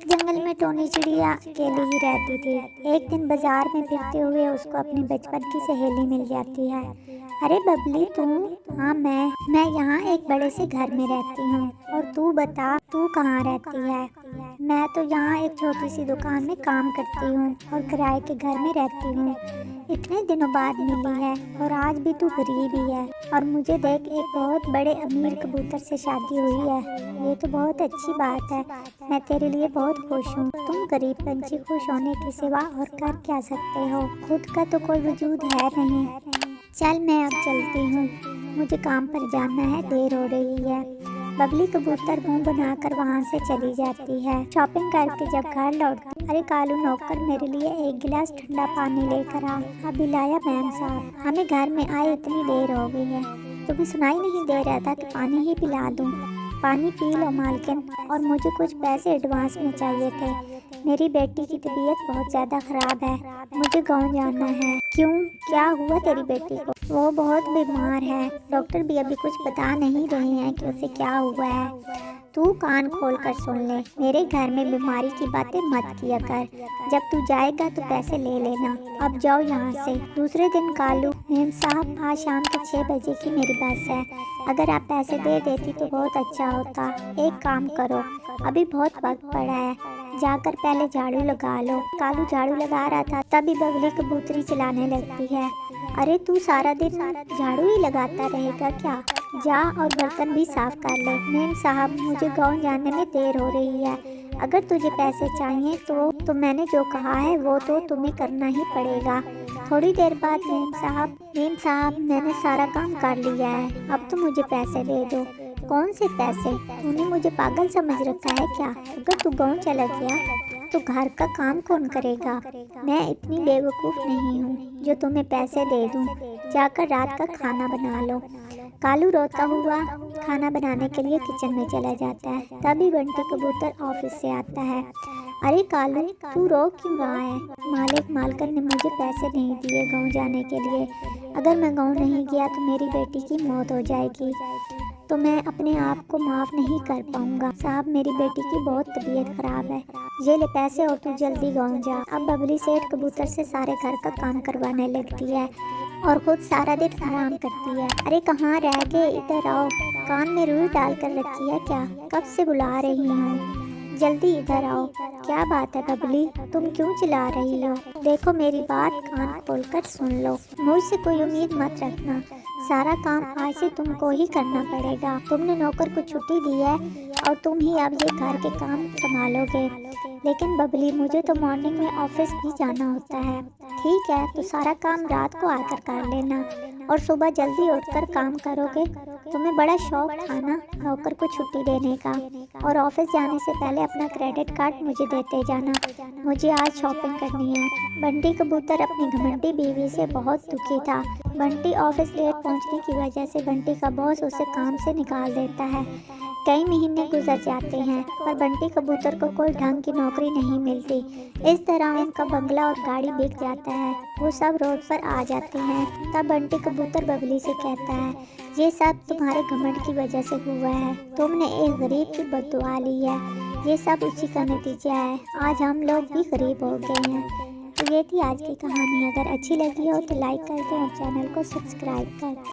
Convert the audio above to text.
एक जंगल में टोनी चिड़िया अकेली ही रहती थी। एक दिन बाजार में फिरते हुए उसको अपनी बचपन की सहेली मिल जाती है। अरे बबली तू? हाँ मैं यहाँ एक बड़े से घर में रहती हूँ। और तू बता तू कहाँ रहती है? मैं तो यहाँ एक छोटी सी दुकान में काम करती हूँ और किराए के घर में रहती हूँ। इतने दिनों बाद मिली है और आज भी तू गरीब ही है। और मुझे देख एक बहुत बड़े अमीर कबूतर से शादी हुई है। ये तो बहुत अच्छी बात है। मैं तेरे लिए बहुत खुश हूँ। तुम गरीब पंछी खुश होने के सिवा और कर क्या सकते हो? खुद का तो कोई वजूद है नहीं। चल मैं अब चलती हूँ, मुझे काम पर जाना है, देर हो रही है। बबली कबूतर मुंह बनाकर वहाँ से चली जाती है। शॉपिंग करके जब घर लौटती, अरे कालू नौकर मेरे लिए एक गिलास ठंडा पानी लेकर आ। अभी लाया मैम साहब, हमें घर में आए इतनी देर हो गई है। तुम्हें सुनाई नहीं दे रहा था कि पानी ही पिला दूं? पानी पी लो मालकिन, और मुझे कुछ पैसे एडवांस में चाहिए थे। मेरी बेटी की तबीयत बहुत ज़्यादा ख़राब है, मुझे गांव जाना है। क्यों, क्या हुआ तेरी बेटी को? वो बहुत बीमार है, डॉक्टर भी अभी कुछ बता नहीं रहे हैं कि उसे क्या हुआ है। तू कान खोल कर सुन ले, मेरे घर में बीमारी की बातें मत किया कर। जब तू जाएगा तो पैसे ले लेना। अब जाओ यहाँ से। दूसरे दिन कालू, मेम साहब आज शाम के 6 बजे की मेरी बस है, अगर आप पैसे दे देती तो बहुत अच्छा होता। एक काम करो, अभी बहुत वक्त पड़ा है, जाकर पहले झाड़ू लगा लो। कालू झाड़ू लगा रहा था तभी बबली कबूतरी चलाने लगती है। अरे तू सारा दिन झाड़ू ही लगाता रहेगा क्या? जा और बर्तन भी साफ कर ले। मेम साहब मुझे गांव जाने में देर हो रही है, अगर तुझे पैसे चाहिए तो मैंने जो कहा है वो तो तुम्हें करना ही पड़ेगा। थोड़ी देर बाद मेम साहब मैंने सारा काम कर लिया है, अब तो मुझे पैसे दे दो। कौन से पैसे? तूने मुझे पागल समझ रखा है क्या? अगर तू गांव चला गया तो घर का काम कौन करेगा? मैं इतनी बेवकूफ़ नहीं हूँ जो तुम्हें पैसे दे दूँ। जाकर रात का खाना बना लो। कालू रोता हुआ खाना बनाने के लिए किचन में चला जाता है। तभी बंटी कबूतर ऑफिस से आता है। अरे कालू तू रो क्यों रहा है? मालिक मालकिन ने मुझे पैसे नहीं दिए गांव जाने के लिए। अगर मैं गांव नहीं गया तो मेरी बेटी की मौत हो जाएगी, तो मैं अपने आप को माफ़ नहीं कर पाऊंगा। साहब मेरी बेटी की बहुत तबीयत खराब है, ये ले पैसे और तू जल्दी गांव जा। अब बबली सेठ कबूतर से सारे घर का काम करवाने लगती है और खुद सारा दिन आराम करती है। अरे कहाँ रह गए, इधर आओ। कान में रुई डाल कर रखी है क्या? कब से बुला रही हूँ, जल्दी इधर आओ। क्या बात है बबली, तुम क्यों चिल्ला रही हो? देखो मेरी बात कान खोलकर सुन लो, मुझसे कोई उम्मीद मत रखना, सारा काम आज से तुमको ही करना पड़ेगा। तुमने नौकर को छुट्टी दी है और तुम ही अब ये घर के काम संभालोगे। लेकिन बबली मुझे तो मॉर्निंग में ऑफिस भी जाना होता है। ठीक है तो सारा काम रात को आकर कर लेना और सुबह जल्दी उठकर काम करोगे। तुम्हें बड़ा शौक था ना नौकर को छुट्टी देने का। और ऑफिस जाने से पहले अपना क्रेडिट कार्ड मुझे देते जाना, मुझे आज शॉपिंग करनी है। बंटी कबूतर अपनी घमंडी बीवी से बहुत दुखी था। बंटी ऑफिस लेट पहुंचने की वजह से बंटी का बॉस उसे काम से निकाल देता है। कई महीने गुजर जाते हैं पर बंटी कबूतर को कोई ढंग की नौकरी नहीं मिलती। इस तरह उनका बंगला और गाड़ी बिक जाता है, वो सब रोड पर आ जाते हैं। तब बंटी कबूतर बबली से कहता है, ये सब तुम्हारे घमंड की वजह से हुआ है, तुमने एक गरीब की बद्दुआ ली है, ये सब उसी का नतीजा है। आज हम लोग भी गरीब हो गए हैं। तो ये थी आज की कहानी। अगर अच्छी लगी हो तो लाइक कर दें और चैनल को सब्सक्राइब कर दें।